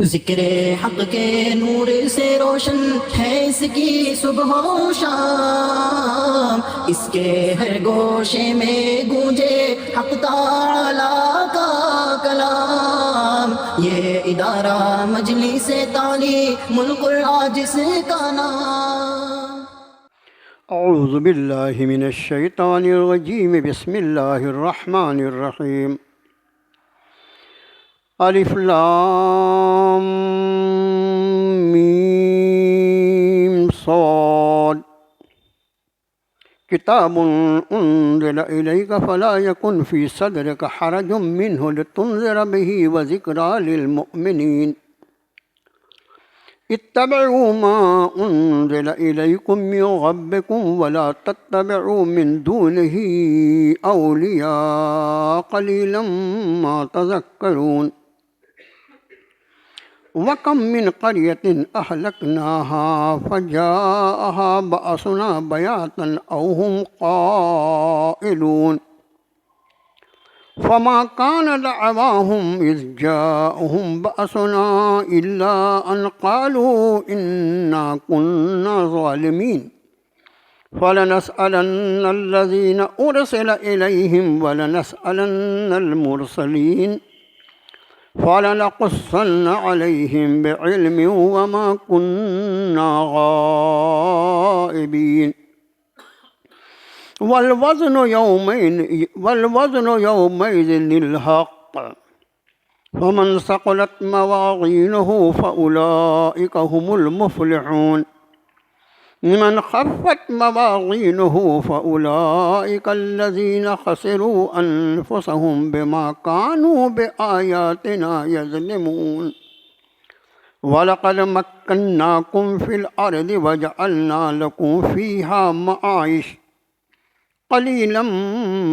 ذکر حق کے نور سے روشن ہے اس کی صبح و شام، اس کے ہر گوشے میں گونجے حق تعالی کا کلام، یہ ادارہ مجلس تعلیم القرآن جس کا نام۔ اعوذ باللہ من الشیطان الرجیم، بسم اللہ الرحمن الرحیم۔ الف لام میم صاد، کتاب انزل الیک فلا یکن فی صدرک حرج منہ لتنذر بہ وذکری للمؤمنین۔ اتبعوا ما انزل الیکم من ربکم ولا تتبعوا من دونہ اولیاء قلیلا ما تذکرون۔ وَكَم مِّن قَرْيَةٍ أَهْلَكْنَاهَا فَجَاءَهَا بَأْسُنَا بَيَاتًا أَوْ هُمْ قَائِلُونَ فَمَا كَانَ دَعْوَاهُمْ إِذْ جَاءَهُمْ بَأْسُنَا إِلَّا أَنْ قَالُوا إِنَّا كُنَّا ظَالِمِينَ فَلَنَسْأَلَنَّ الَّذِينَ أُرْسِلَ إِلَيْهِمْ وَلَنَسْأَلَنَّ الْمُرْسَلِينَ فَلَنَقُصَّنَّ عَلَيْهِمْ بِعِلْمٍ وَمَا كُنَّا غَائِبِينَ۔ وَالْوَزْنُ يَوْمَئِذٍ الْحَقُّ فَمَنْ ثَقُلَتْ مَوَازِينُهُ فَأُولَئِكَ هُمُ الْمُفْلِحُونَ وَمَنْ خَفَّتْ مَوَازِينُهُ فَأُولَئِكَ الَّذِينَ خَسِرُوا أَنفُسَهُمْ بِمَا كَانُوا بِآيَاتِنَا يَظْلِمُونَ۔ وَلَقَدْ مَكَّنَّاكُمْ فِي الْأَرْضِ وَجَعَلْنَا لَكُمْ فِيهَا مَعَايِشَ قَلِيلًا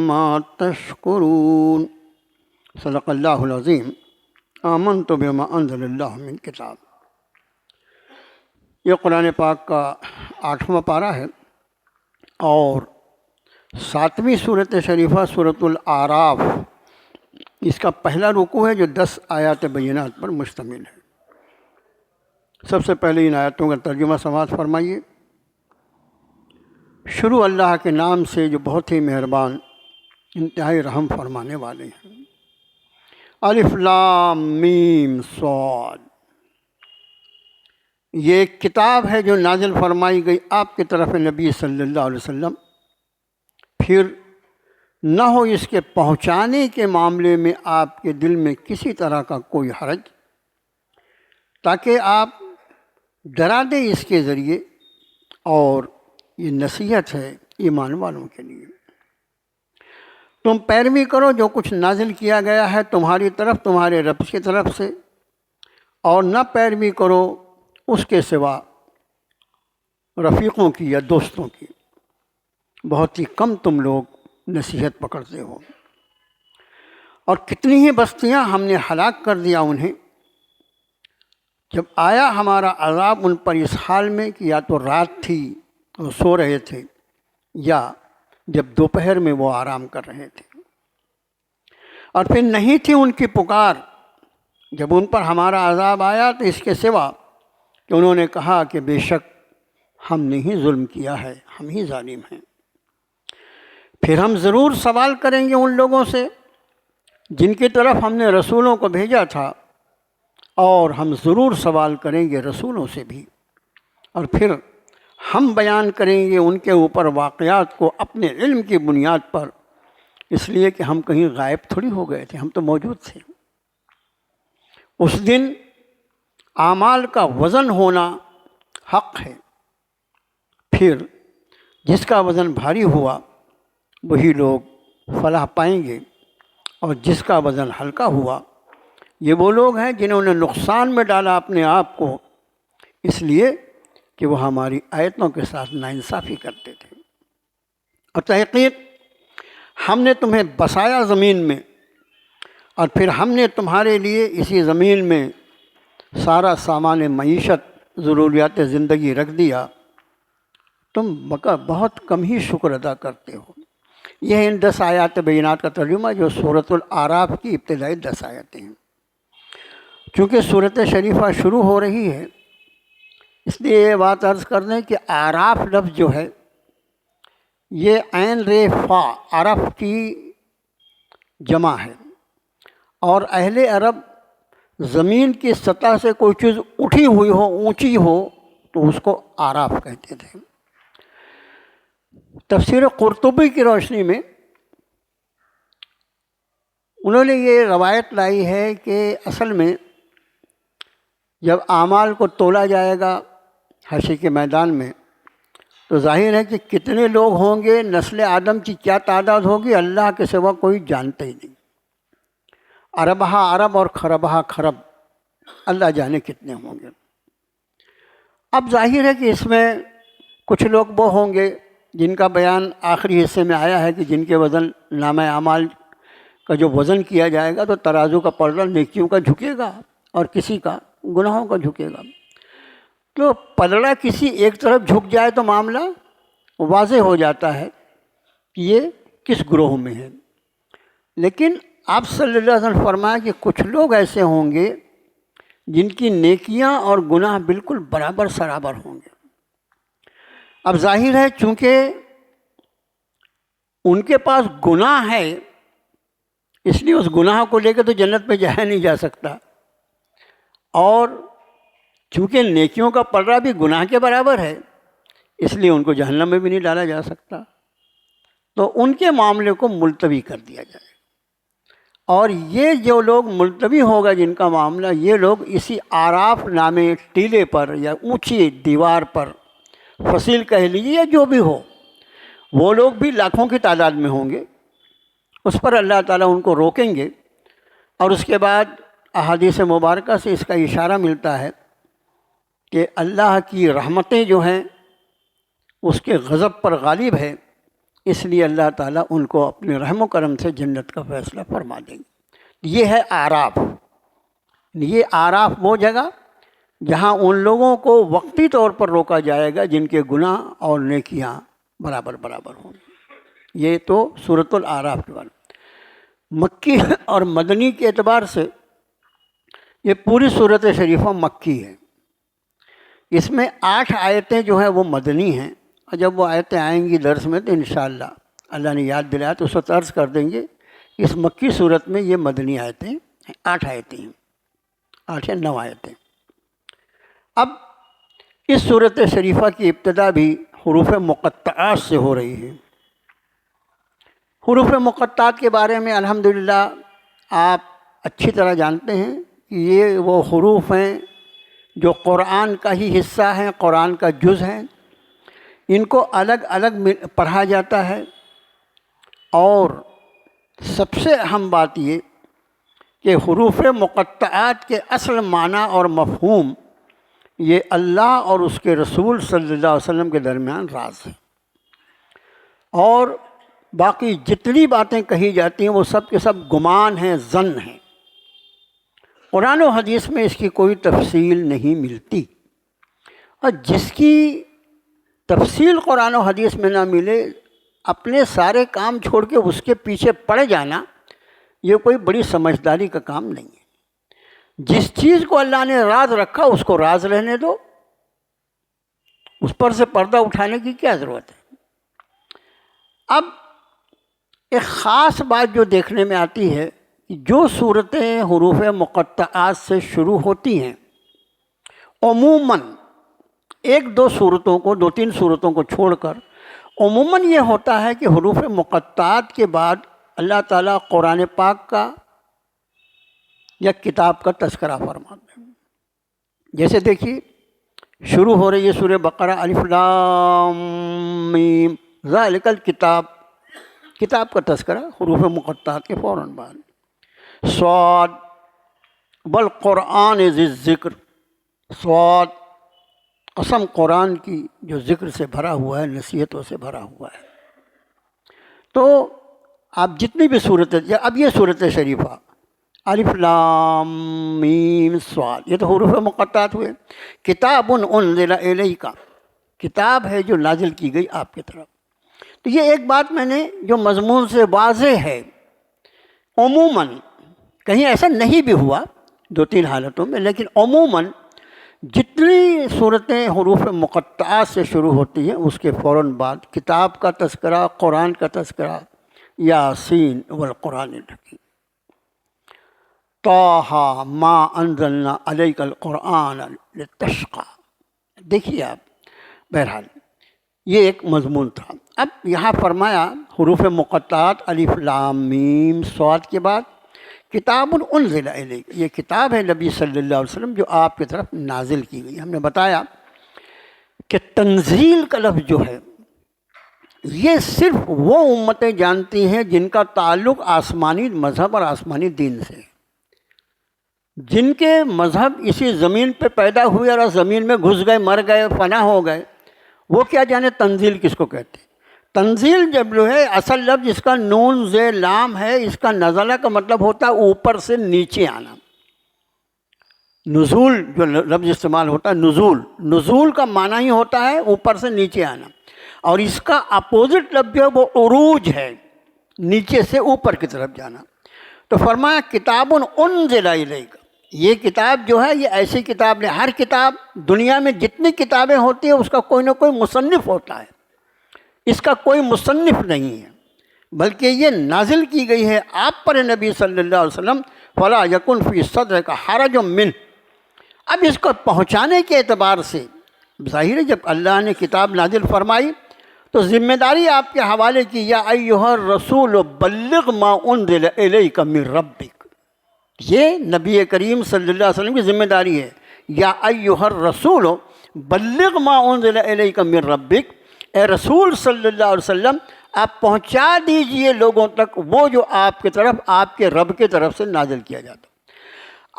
مَا تَشْكُرُونَ۔ صدق اللہ العظیم۔ آمنت بما انزل اللہ من کتاب۔ یہ قرآن پاک کا 8واں پارہ ہے اور 7ویں صورت شریفہ سورۃ الاعراف، اس کا پہلا رکوع ہے جو 10 آیات بینات پر مشتمل ہے۔ سب سے پہلے ان آیاتوں کا ترجمہ سماعت فرمائیے۔ شروع اللہ کے نام سے جو بہت ہی مہربان، انتہائی رحم فرمانے والے ہیں۔ الف لام میم صاد، یہ ایک کتاب ہے جو نازل فرمائی گئی آپ کی طرف نبی صلی اللہ علیہ وسلم، پھر نہ ہو اس کے پہنچانے کے معاملے میں آپ کے دل میں کسی طرح کا کوئی حرج، تاکہ آپ ڈرا دیں اس کے ذریعے، اور یہ نصیحت ہے ایمان والوں کے لیے۔ تم پیروی کرو جو کچھ نازل کیا گیا ہے تمہاری طرف تمہارے رب کی طرف سے، اور نہ پیروی کرو اس کے سوا رفیقوں کی یا دوستوں کی۔ بہت ہی کم تم لوگ نصیحت پکڑتے ہو، اور کتنی ہی بستیاں ہم نے ہلاک کر دیا انہیں جب آیا ہمارا عذاب ان پر اس حال میں کہ یا تو رات تھی وہ سو رہے تھے، یا جب دوپہر میں وہ آرام کر رہے تھے، اور پھر نہیں تھی ان کی پکار جب ان پر ہمارا عذاب آیا تو اس کے سوا کہ انہوں نے کہا کہ بے شک ہم نے ہی ظلم کیا ہے، ہم ہی ظالم ہیں۔ پھر ہم ضرور سوال کریں گے ان لوگوں سے جن کی طرف ہم نے رسولوں کو بھیجا تھا، اور ہم ضرور سوال کریں گے رسولوں سے بھی، اور پھر ہم بیان کریں گے ان کے اوپر واقعات کو اپنے علم کی بنیاد پر، اس لیے کہ ہم کہیں غائب تھوڑی ہو گئے تھے، ہم تو موجود تھے۔ اس دن اعمال کا وزن ہونا حق ہے، پھر جس کا وزن بھاری ہوا وہی لوگ فلاح پائیں گے، اور جس کا وزن ہلکا ہوا یہ وہ لوگ ہیں جنہوں نے نقصان میں ڈالا اپنے آپ کو، اس لیے کہ وہ ہماری آیتوں کے ساتھ ناانصافی کرتے تھے۔ اور تحقیق ہم نے تمہیں بسایا زمین میں، اور پھر ہم نے تمہارے لیے اسی زمین میں سارا سامان معیشت، ضروریات زندگی رکھ دیا، تم بہت کم ہی شکر ادا کرتے ہو۔ یہ ان 10 آیات بینات کا ترجمہ جو سورۃ الاعراف کی ابتدائی 10 آیتیں ہیں۔ چونکہ صورت شریفہ شروع ہو رہی ہے اس لیے یہ بات عرض کر دیں کہ اعراف لفظ جو ہے یہ عین رے فا عرف کی جمع ہے، اور اہل عرب زمین کی سطح سے کوئی چیز اٹھی ہوئی ہو، اونچی ہو، تو اس کو اعراف کہتے تھے۔ تفسیر قرطبی کی روشنی میں انہوں نے یہ روایت لائی ہے کہ اصل میں جب اعمال کو تولا جائے گا حشر کے میدان میں تو ظاہر ہے کہ کتنے لوگ ہوں گے، نسل آدم کی کیا تعداد ہوگی، اللہ کے سوا کوئی جانتا ہی نہیں۔ عربہ عرب اور خربہ خرب، اللہ جانے کتنے ہوں گے۔ اب ظاہر ہے کہ اس میں کچھ لوگ وہ ہوں گے جن کا بیان آخری حصے میں آیا ہے کہ جن کے وزن نامہ اعمال کا جو وزن کیا جائے گا تو ترازو کا پلڑا نیکیوں کا جھکے گا اور کسی کا گناہوں کا جھکے گا۔ تو پلڑا کسی ایک طرف جھک جائے تو معاملہ واضح ہو جاتا ہے کہ یہ کس گروہ میں ہے۔ لیکن آپ صلی اللہ علیہ وسلم فرمایا کہ کچھ لوگ ایسے ہوں گے جن کی نیکیاں اور گناہ بالکل برابر سرابر ہوں گے۔ اب ظاہر ہے چونکہ ان کے پاس گناہ ہے اس لیے اس گناہ کو لے کے تو جنت میں جایا نہیں جا سکتا، اور چونکہ نیکیوں کا پلڑا بھی گناہ کے برابر ہے اس لیے ان کو جہنم میں بھی نہیں ڈالا جا سکتا، تو ان کے معاملے کو ملتوی کر دیا جائے۔ اور یہ جو لوگ ملتوی ہوگا جن کا معاملہ، یہ لوگ اسی اعراف نامے ٹیلے پر یا اونچی دیوار پر، فصیل کہہ لیجیے یا جو بھی ہو، وہ لوگ بھی لاکھوں کی تعداد میں ہوں گے۔ اس پر اللہ تعالیٰ ان کو روکیں گے، اور اس کے بعد احادیث مبارکہ سے اس کا اشارہ ملتا ہے کہ اللہ کی رحمتیں جو ہیں اس کے غضب پر غالب ہے، اس لیے اللہ تعالیٰ ان کو اپنے رحم و کرم سے جنت کا فیصلہ فرما دیں گے۔ یہ ہے اعراف۔ یہ اعراف وہ جگہ جہاں ان لوگوں کو وقتی طور پر روکا جائے گا جن کے گناہ اور نیکیاں برابر برابر ہوں گی۔ یہ تو سورۃ الاعراف کے بارے میں۔ مکی اور مدنی کے اعتبار سے یہ پوری سورۃ شریفہ مکی ہے۔ اس میں 8 آیتیں جو ہیں وہ مدنی ہیں، اور جب وہ آیتیں آئیں گی درس میں تو انشاءاللہ اللہ نے یاد دلایا تو اس وقت عرض کر دیں گے۔ اس مکی صورت میں یہ مدنی آیتیں 8 آیتیں ہیں، 8 یا 9 آیتیں۔ اب اس صورت شریفہ کی ابتدا بھی حروف مقطعات سے ہو رہی ہے۔ حروف مقطعات کے بارے میں الحمدللہ آپ اچھی طرح جانتے ہیں کہ یہ وہ حروف ہیں جو قرآن کا ہی حصہ ہیں، قرآن کا جز ہیں۔ ان کو الگ الگ پڑھا جاتا ہے، اور سب سے اہم بات یہ کہ حروف مقطعات کے اصل معنی اور مفہوم یہ اللہ اور اس کے رسول صلی اللہ علیہ وسلم کے درمیان راز ہے، اور باقی جتنی باتیں کہی جاتی ہیں وہ سب کے سب گمان ہیں، ظن ہیں۔ قرآن و حدیث میں اس کی کوئی تفصیل نہیں ملتی، اور جس کی تفصیل قرآن و حدیث میں نہ ملے، اپنے سارے کام چھوڑ کے اس کے پیچھے پڑ جانا یہ کوئی بڑی سمجھداری کا کام نہیں ہے۔ جس چیز کو اللہ نے راز رکھا اس کو راز رہنے دو، اس پر سے پردہ اٹھانے کی کیا ضرورت ہے۔ اب ایک خاص بات جو دیکھنے میں آتی ہے کہ جو صورتیں حروف مقطعات سے شروع ہوتی ہیں عموماً 1-2 صورتوں کو، 2-3 صورتوں کو چھوڑ کر عموماً یہ ہوتا ہے کہ حروف مقطعات کے بعد اللہ تعالیٰ قرآن پاک کا یا کتاب کا تذکرہ فرماتے ہیں۔ جیسے دیکھیے شروع ہو رہی ہے سورہ بقرہ، الف لام میم ذالک الکتاب، کتاب کا تذکرہ حروف مقطعات کے فوراً بعد۔ صاد والقرآن ذی الذکر، صاد قسم قرآن کی جو ذکر سے بھرا ہوا ہے، نصیحتوں سے بھرا ہوا ہے۔ تو آپ جتنی بھی صورتیں، اب یہ صورت شریفہ الف لام میم صاد، یہ تو حروف مقطعات ہوئے۔ کتاب انزل الیک، کتاب ہے جو نازل کی گئی آپ کی طرف۔ تو یہ ایک بات میں نے جو مضمون سے واضح ہے، عموماً کہیں ایسا نہیں بھی ہوا دو تین حالتوں میں، لیکن عموماً جتنی صورتیں حروف مقطعات سے شروع ہوتی ہیں اس کے فوراً بعد کتاب کا تذکرہ، قرآن کا تذکرہ، یاسین والقرآن الحکیم، طٰہٰ ما انزلنا علیک القرآن لتشقیٰ۔ دیکھیے آپ، بہرحال یہ ایک مضمون تھا۔ اب یہاں فرمایا حروف مقطعات الف لام میم صاد کے بعد کتاب انزل الیک، یہ کتاب ہے نبی صلی اللہ علیہ وسلم جو آپ کی طرف نازل کی گئی۔ ہم نے بتایا کہ تنزیل کا لفظ جو ہے یہ صرف وہ امتیں جانتی ہیں جن کا تعلق آسمانی مذہب اور آسمانی دین سے ہے، جن کے مذہب اسی زمین پہ پیدا ہوئے اور زمین میں گھس گئے، مر گئے، فنا ہو گئے، وہ کیا جانے تنزیل کس کو کہتے ہیں۔ تنزیل جب جو ہے اصل لفظ اس کا نون زیر لام ہے، اس کا نزلہ کا مطلب ہوتا ہے اوپر سے نیچے آنا۔ نزول جو لفظ استعمال ہوتا ہے نزول، نزول کا معنی ہی ہوتا ہے اوپر سے نیچے آنا، اور اس کا اپوزٹ لفظ جو ہے وہ عروج ہے، نیچے سے اوپر کی طرف جانا۔ تو فرمایا کتاب انزل الیک، یہ کتاب جو ہے یہ ایسی کتاب نہیں، ہر کتاب دنیا میں جتنی کتابیں ہوتی ہیں اس کا کوئی نہ کوئی مصنف ہوتا ہے، اس کا کوئی مصنف نہیں ہے، بلکہ یہ نازل کی گئی ہے آپ پر نبی صلی اللہ علیہ وسلم، فلا یکن فی صدرک حرج منہ۔ اب اس کو پہنچانے کے اعتبار سے ظاہر ہے جب اللہ نے کتاب نازل فرمائی تو ذمہ داری آپ کے حوالے کی، یا ایھا الرسول بلغ ما انزل الیک من ربک، یہ نبی کریم صلی اللہ علیہ وسلم کی ذمہ داری ہے، یا ایھا الرسول بلغ ما انزل الیک من ربک، اے رسول صلی اللہ علیہ وسلم آپ پہنچا دیجئے لوگوں تک وہ جو آپ کی طرف آپ کے رب کی طرف سے نازل کیا جاتا۔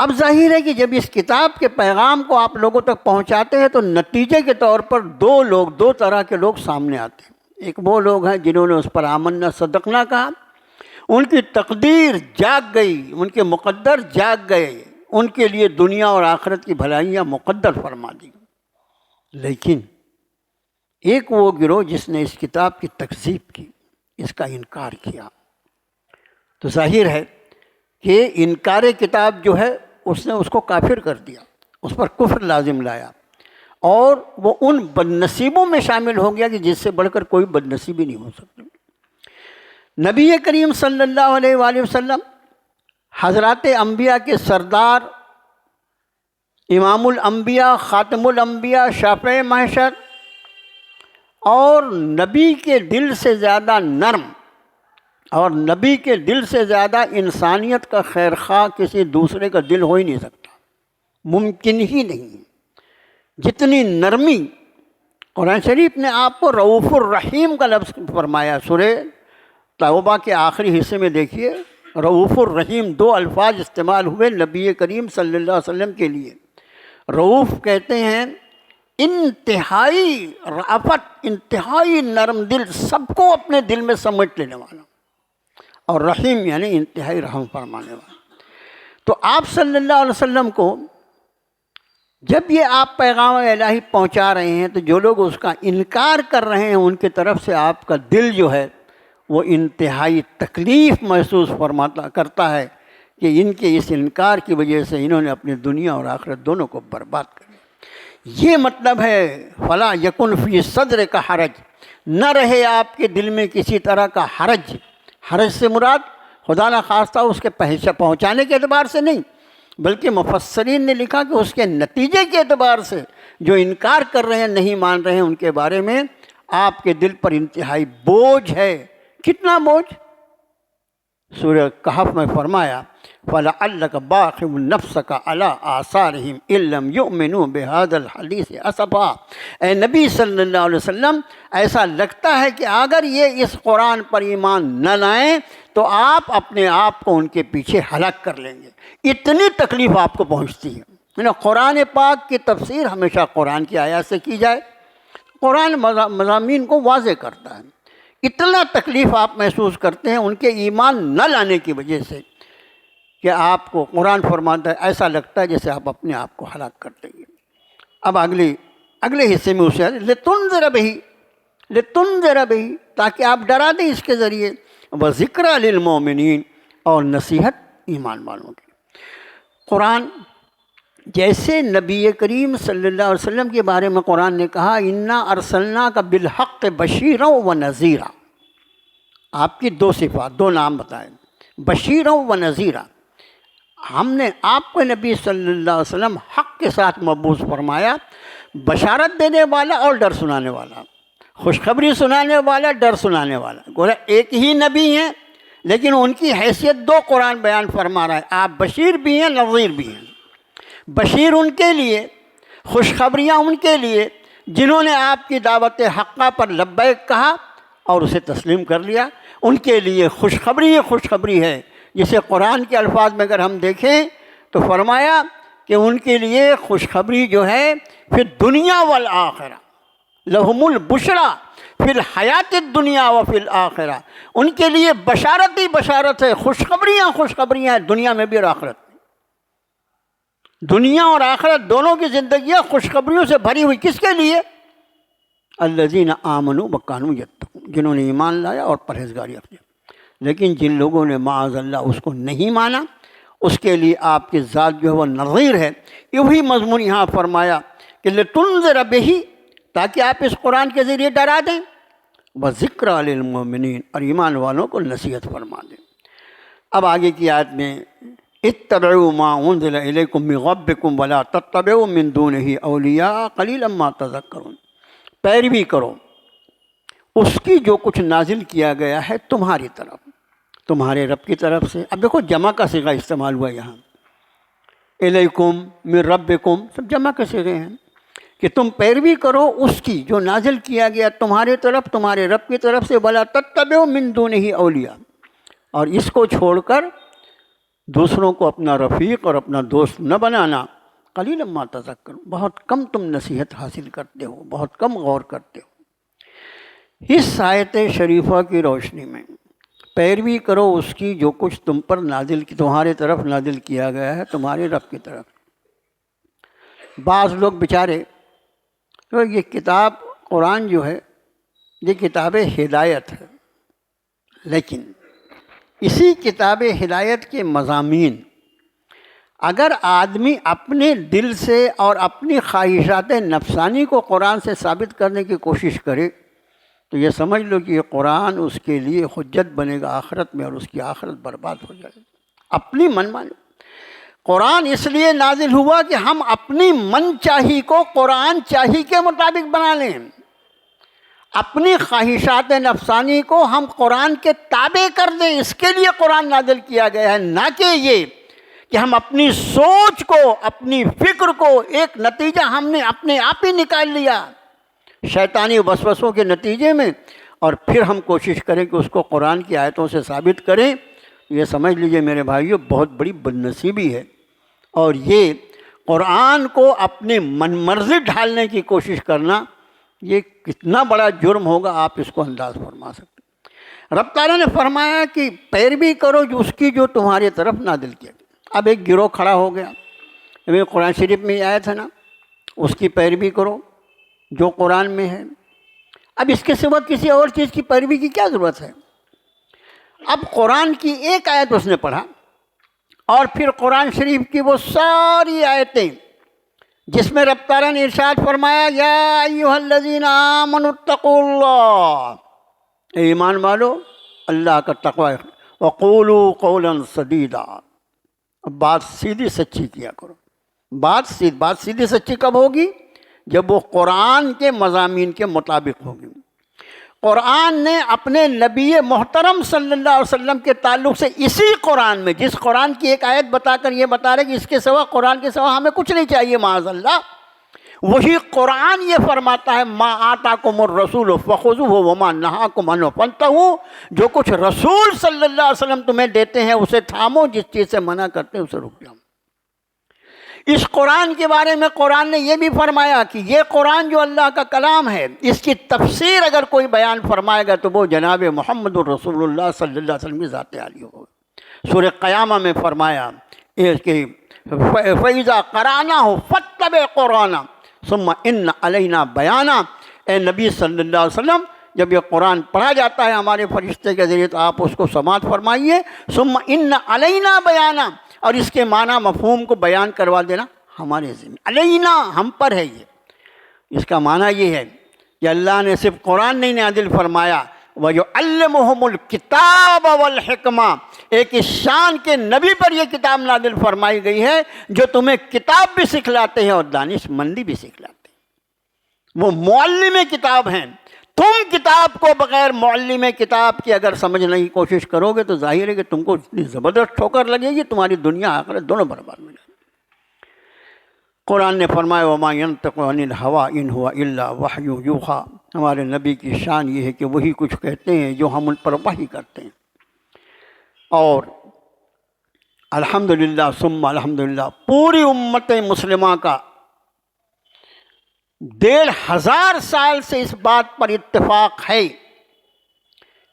اب ظاہر ہے کہ جب اس کتاب کے پیغام کو آپ لوگوں تک پہنچاتے ہیں تو نتیجے کے طور پر دو طرح کے لوگ سامنے آتے ہیں۔ ایک وہ لوگ ہیں جنہوں نے اس پر آمنا صدقنا کہا، ان کی تقدیر جاگ گئی، ان کے مقدر جاگ گئے، ان کے لیے دنیا اور آخرت کی بھلائیاں مقدر فرما دی۔ لیکن ایک وہ گروہ جس نے اس کتاب کی تکذیب کی، اس کا انکار کیا، تو ظاہر ہے کہ انکار کتاب جو ہے اس نے اس کو کافر کر دیا، اس پر کفر لازم لایا، اور وہ ان بد نصیبوں میں شامل ہو گیا کہ جس سے بڑھ کر کوئی بد نصیبی نہیں ہو سکتی۔ نبی کریم صلی اللہ علیہ وآلہ وسلم حضرات انبیاء کے سردار، امام الانبیاء، خاتم الانبیاء، شافع محشر، اور نبی کے دل سے زیادہ نرم اور نبی کے دل سے زیادہ انسانیت کا خیر خواہ کسی دوسرے کا دل ہو ہی نہیں سکتا، ممکن ہی نہیں۔ جتنی نرمی، قرآن شریف نے آپ کو رؤوف الرحیم کا لفظ فرمایا، سورہ توبہ کے آخری حصے میں دیکھیے، رؤوف الرحیم دو الفاظ استعمال ہوئے نبی کریم صلی اللہ علیہ وسلم کے لیے۔ رؤوف کہتے ہیں انتہائی رأفت، انتہائی نرم دل، سب کو اپنے دل میں سمجھ لینے والا، اور رحیم یعنی انتہائی رحم فرمانے والا۔ تو آپ صلی اللہ علیہ وسلم کو جب یہ آپ پیغام الہی پہنچا رہے ہیں تو جو لوگ اس کا انکار کر رہے ہیں ان کی طرف سے آپ کا دل جو ہے وہ انتہائی تکلیف محسوس کرتا ہے کہ ان کے اس انکار کی وجہ سے انہوں نے اپنی دنیا اور آخرت دونوں کو برباد کر دیا۔ یہ مطلب ہے فلا یکن فی صدر کا حرج، نہ رہے آپ کے دل میں کسی طرح کا حرج۔ حرج سے مراد خدا نہ خواستہ اس کے پہنچانے کے اعتبار سے نہیں، بلکہ مفسرین نے لکھا کہ اس کے نتیجے کے اعتبار سے جو انکار کر رہے ہیں، نہیں مان رہے ہیں، ان کے بارے میں آپ کے دل پر انتہائی بوجھ ہے۔ کتنا بوجھ؟ سورہ کہف میں فرمایا فَلَعَلَّكَ بَاخِعٌ نَفْسَكَ عَلَىٰ آثَارِهِمْ إِن لَّمْ يُؤْمِنُوا بِهَٰذَا الْحَدِيثِ أَسَفًا۔ اے نبی صلی اللہ علیہ وسلم، ایسا لگتا ہے کہ اگر یہ اس قرآن پر ایمان نہ لائیں تو آپ اپنے آپ کو ان کے پیچھے ہلاک کر لیں گے۔ اتنی تکلیف آپ کو پہنچتی ہے۔ قرآن پاک کی تفسیر ہمیشہ قرآن کی آیات سے کی جائے، قرآن مضامین کو واضح کرتا ہے۔ اتنا تکلیف آپ محسوس کرتے ہیں ان کے ایمان نہ لانے کی وجہ سے کہ آپ کو قرآن فرماتا ہے ایسا لگتا ہے جیسے آپ اپنے آپ کو ہلاک کر دیں گے۔ اب اگلے حصے میں اسے لتنذر بہ، تاکہ آپ ڈرا دیں اس کے ذریعے، وذکریٰ للمؤمنین، اور نصیحت ایمان والوں کی۔ قرآن جیسے نبی کریم صلی اللہ علیہ وسلم کے بارے میں قرآن نے کہا انا ارسلناک بالحق بشیرا و نذیرا، آپ کی دو صفات، دو نام بتائے، بشیرا و نذیرا، ہم نے آپ کو نبی صلی اللہ علیہ وسلم حق کے ساتھ مبعوث فرمایا، بشارت دینے والا اور ڈر سنانے والا، خوشخبری سنانے والا، ڈر سنانے والا۔ گویا ایک ہی نبی ہیں لیکن ان کی حیثیت دو قرآن بیان فرما رہا ہے، آپ بشیر بھی ہیں نذیر بھی ہیں۔ بشیر ان کے لیے، خوشخبریاں ان کے لیے جنہوں نے آپ کی دعوت حقہ پر لبیک کہا اور اسے تسلیم کر لیا، ان کے لیے خوشخبری ہی خوشخبری ہے، جسے قرآن کے الفاظ میں اگر ہم دیکھیں تو فرمایا کہ ان کے لیے خوشخبری جو ہے پھر دنیا والآخرہ، لہم البشریٰ فی الحیات الدنیا و فی الآخرہ، ان کے لیے بشارت ہی بشارت ہے، خوشخبریاں ہیں دنیا میں بھی اور آخرت میں۔ دنیا اور آخرت دونوں کی زندگیاں خوشخبریوں سے بھری ہوئی، کس کے لیے؟ الذین آمنوا وکانوا یتقون، جنہوں نے ایمان لایا اور پرہیزگاری اختیار۔ لیکن جن لوگوں نے معاذ اللہ اس کو نہیں مانا، اس کے لیے آپ کی ذات جو ہے وہ نذیر ہے۔ یہی مضمون یہاں فرمایا کہ لتنذر بہ، تاکہ آپ اس قرآن کے ذریعے ڈرا دیں، وذکریٰ للمؤمنین، اور ایمان والوں کو نصیحت فرما دیں۔ اب آگے کی آیت میں اتبعوا ما انزل الیکم من ربکم ولا تتبعوا من دونہ اولیاء قلیلا ما تذکرون، پیروی کرو اس کی جو کچھ نازل کیا گیا ہے تمہاری طرف، تمہارے رب کی طرف سے۔ اب دیکھو جمع کا صیغہ استعمال ہوا یہاں، الیکم من ربکم، سب جمع کے صیغے ہیں، کہ تم پیروی کرو اس کی جو نازل کیا گیا تمہارے طرف، تمہارے رب کی طرف سے، ولا تتبعوا من دونہ اولیاء، اور اس کو چھوڑ کر دوسروں کو اپنا رفیق اور اپنا دوست نہ بنانا، قلیلا ما تذکرون، بہت کم تم نصیحت حاصل کرتے ہو، بہت کم غور کرتے ہو۔ اس آیت شریفہ کی روشنی میں پیروی کرو اس کی جو کچھ تم پر نازل کی، تمہارے طرف نازل کیا گیا ہے تمہارے رب کی طرف۔ بعض لوگ بیچارے تو یہ کتاب قرآن جو ہے یہ کتاب ہدایت ہے، لیکن اسی کتاب ہدایت کے مضامین اگر آدمی اپنے دل سے اور اپنی خواہشات نفسانی کو قرآن سے ثابت کرنے کی کوشش کرے تو یہ سمجھ لو کہ یہ قرآن اس کے لیے حجت بنے گا آخرت میں، اور اس کی آخرت برباد ہو جائے گی۔ اپنی من مانی قرآن اس لیے نازل ہوا کہ ہم اپنی من چاہی کو قرآن چاہی کے مطابق بنا لیں، اپنی خواہشات نفسانی کو ہم قرآن کے تابع کر دیں، اس کے لیے قرآن نازل کیا گیا ہے، نہ کہ یہ کہ ہم اپنی سوچ کو، اپنی فکر کو ایک نتیجہ ہم نے اپنے آپ ہی نکال لیا شیطانی وسوسوں کے نتیجے میں، اور پھر ہم کوشش کریں کہ اس کو قرآن کی آیتوں سے ثابت کریں۔ یہ سمجھ لیجئے میرے بھائیو بہت بڑی بدنصیبی ہے، اور یہ قرآن کو اپنی من مرضی ڈھالنے کی کوشش کرنا یہ کتنا بڑا جرم ہوگا آپ اس کو انداز فرما سکتے ہیں۔ رب تعالیٰ نے فرمایا کہ پیروی کرو جو اس کی جو تمہاری طرف نازل کیا گیا۔ اب ایک گروہ کھڑا ہو گیا، قرآن شریف میں یہ آیت ہے نا، اس کی پیروی کرو جو قرآن میں ہے۔ اب اس کے سوا کسی اور چیز کی پیروی کی کیا ضرورت ہے؟ اب قرآن کی ایک آیت اس نے پڑھا، اور پھر قرآن شریف کی وہ ساری آیتیں جس میں رب تعالیٰ نے ارشاد فرمایا یا ایھا الذین آمنوا اتقوا اللہ، اے ایمان والو اللہ کا تقوی وقولوا قولا سدیدا۔ اب بات سیدھی سچی کیا کرو، بات سیدھی سچی کب ہوگی؟ جب وہ قرآن کے مضامین کے مطابق ہوگی۔ قرآن نے اپنے نبی محترم صلی اللہ علیہ وسلم کے تعلق سے اسی قرآن میں، جس قرآن کی ایک آیت بتا کر یہ بتا رہے کہ اس کے سوا، قرآن کے سوا ہمیں کچھ نہیں چاہیے معاذ اللہ، وہی قرآن یہ فرماتا ہے ما آتاکم الرسول فخذوہ وما نہاکم عنہ فانتہوا، جو کچھ رسول صلی اللہ علیہ وسلم تمہیں دیتے ہیں اسے تھامو، جس چیز سے منع کرتے ہیں اسے رک جاؤ۔ اس قرآن کے بارے میں قرآن نے یہ بھی فرمایا کہ یہ قرآن جو اللہ کا کلام ہے، اس کی تفسیر اگر کوئی بیان فرمائے گا تو وہ جناب محمد الرسول اللہ صلی اللہ علیہ وسلم کی ذات عالی ہوگا۔ سورہ قیامہ میں فرمایا کہ فَإِذَا قَرَأْنَاهُ فَاتَّبِعْ قُرْآنَهُ ثُمَّ إِنَّ عَلَيْنَا بَيَانَهُ، اے نبی صلی اللہ علیہ وسلم جب یہ قرآن پڑھا جاتا ہے ہمارے فرشتے کے ذریعے تو آپ اس کو سماعت فرمائیے، ثُمَّ إِنَّ عَلَيْنَا بَيَانَهُ، اور اس کے معنی مفہوم کو بیان کروا دینا ہمارے ذمہ، علینا، ہم پر ہے یہ۔ اس کا معنی یہ ہے کہ اللہ نے صرف قرآن نہیں نازل فرمایا، وَيُعَلِّمُهُمُ الْكِتَابَ وَالْحِکْمَةَ، ایک اس شان کے نبی پر یہ کتاب نازل فرمائی گئی ہے جو تمہیں کتاب بھی سکھلاتے ہیں اور دانش مندی بھی سکھلاتے ہیں۔ وہ معلم کتاب ہیں۔ تم کتاب کو بغیر معلم کتاب کی اگر سمجھنے کی کوشش کرو گے تو ظاہر ہے کہ تم کو اتنی زبردست ٹھوکر لگے گی، تمہاری دنیا آخرت دونوں برباد ہو جائے گی۔ قرآن نے فرمایا وَمَا يَنطِقُ عَنِ الْهَوَىٰ إِنْ هُوَ إِلَّا وَحْيٌ يُوحَىٰ، ہمارے نبی کی شان یہ ہے کہ وہی کچھ کہتے ہیں جو ہم ان پر وحی کرتے ہیں۔ اور الحمدللہ ثم الحمدللہ پوری امت مسلمہ کا 1500 سال سے اس بات پر اتفاق ہے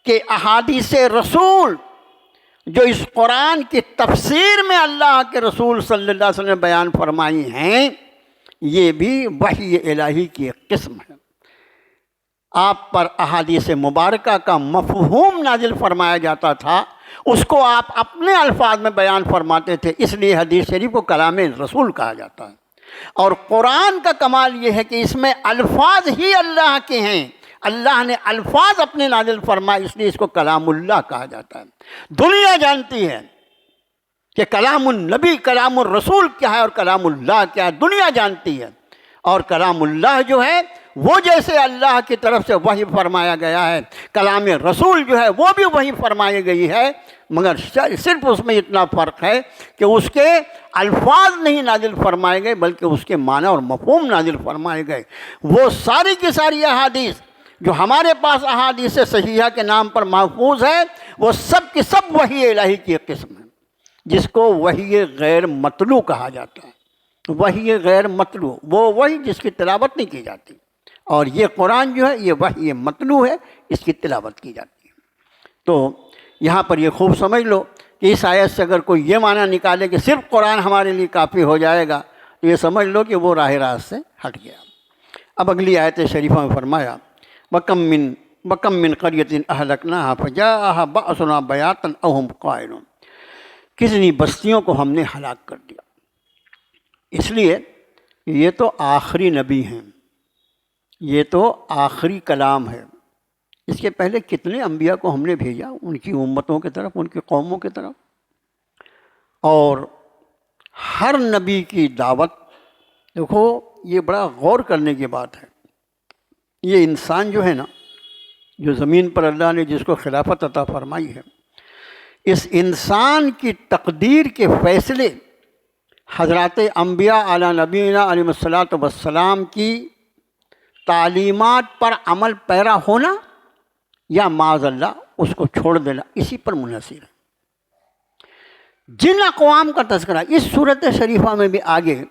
کہ احادیث رسول جو اس قرآن کی تفسیر میں اللہ کے رسول صلی اللہ علیہ وسلم نے بیان فرمائی ہیں، یہ بھی وحی الہی کی ایک قسم ہے۔ آپ پر احادیث مبارکہ کا مفہوم نازل فرمایا جاتا تھا، اس کو آپ اپنے الفاظ میں بیان فرماتے تھے، اس لیے حدیث شریف کو کلام رسول کہا جاتا ہے۔ اور قرآن کا کمال یہ ہے کہ اس میں الفاظ ہی اللہ کے ہیں، اللہ نے الفاظ اپنے نازل فرمائے، اس لیے اس کو کلام اللہ کہا جاتا ہے۔ دنیا جانتی ہے کہ کلام النبی، کلام الرسول کیا ہے اور کلام اللہ کیا ہے، دنیا جانتی ہے۔ اور کلام اللہ جو ہے وہ جیسے اللہ کی طرف سے وحی فرمایا گیا ہے، کلام رسول جو ہے وہ بھی وحی فرمائی گئی ہے، مگر صرف اس میں اتنا فرق ہے کہ اس کے الفاظ نہیں نازل فرمائے گئے بلکہ اس کے معنی اور مفہوم نازل فرمائے گئے۔ وہ ساری کی ساری احادیث جو ہمارے پاس احادیث صحیحہ کے نام پر محفوظ ہے، وہ سب کی سب وحی الہی کی ایک قسم ہے، جس کو وحی غیر مطلوع کہا جاتا ہے۔ وحی غیر مطلوع وہ وحی جس کی تلاوت نہیں کی جاتی، اور یہ قرآن جو ہے یہ وحی مطلوع ہے، اس کی تلاوت کی جاتی ہے۔ تو یہاں پر یہ خوب سمجھ لو کہ اس آیت سے اگر کوئی یہ معنی نکالے کہ صرف قرآن ہمارے لیے کافی ہو جائے گا تو یہ سمجھ لو کہ وہ راہ راست سے ہٹ گیا۔ اب اگلی آیت شریفہ میں فرمایا وَكَم مِّن قَرْيَةٍ أَهْلَكْنَاهَا فَجَاءَهَا بَأْسُنَا بَيَاتًا أَوْ هُمْ قَائِلُونَ، کتنی بستیوں کو ہم نے ہلاک کر دیا۔ اس لیے یہ تو آخری نبی ہیں، یہ تو آخری کلام ہے، اس کے پہلے کتنے انبیاء کو ہم نے بھیجا ان کی امتوں کی طرف، ان کی قوموں کی طرف، اور ہر نبی کی دعوت، دیکھو یہ بڑا غور کرنے کی بات ہے۔ یہ انسان جو ہے نا، جو زمین پر اللہ نے جس کو خلافت عطا فرمائی ہے، اس انسان کی تقدیر کے فیصلے حضرات انبیاء علی نبینا علیہ الصلاۃ والسلام کی تعلیمات پر عمل پیرا ہونا یا معاذ اللہ اس کو چھوڑ دینا، اسی پر منحصر ہے۔ جن اقوام کا تذکرہ اس صورت شریفہ میں بھی آگے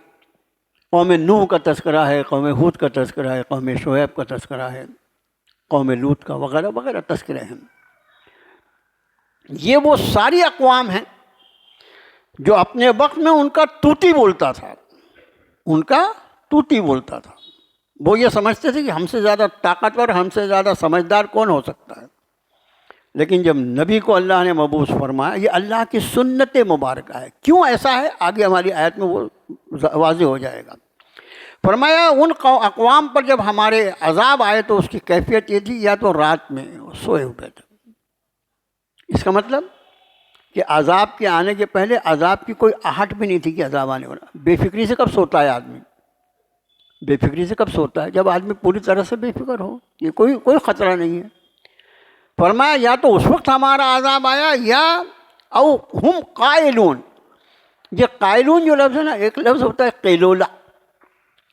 قوم نوح کا تذکرہ ہے، قوم ہود کا تذکرہ ہے، قوم شعیب کا تذکرہ ہے، قوم لوط کا وغیرہ وغیرہ تذکرے ہیں۔ یہ وہ ساری اقوام ہیں جو اپنے وقت میں ان کا توتی بولتا تھا، ان کا توتی بولتا تھا۔ وہ یہ سمجھتے تھے کہ ہم سے زیادہ طاقتور، ہم سے زیادہ سمجھدار کون ہو سکتا ہے۔ لیکن جب نبی کو اللہ نے مبعوث فرمایا، یہ اللہ کی سنت مبارکہ ہے۔ کیوں ایسا ہے آگے ہماری آیت میں وہ واضح ہو جائے گا۔ فرمایا ان اقوام پر جب ہمارے عذاب آئے تو اس کی کیفیت یہ تھی، یا تو رات میں سوئے ہوئے تھے۔ اس کا مطلب کہ عذاب کے آنے کے پہلے عذاب کی کوئی آہٹ بھی نہیں تھی کہ عذاب آنے والا۔ بے فکری سے کب سوتا ہے آدمی؟ بے فکری سے کب سوتا ہے؟ جب آدمی پوری طرح سے بے فکر ہو، یہ کوئی خطرہ نہیں ہے۔ فرمایا یا تو اس وقت ہمارا عذاب آیا، یا او ہم قائلون۔ یہ قائلون جو لفظ ہے نا، ایک لفظ ہوتا ہے قیلولہ۔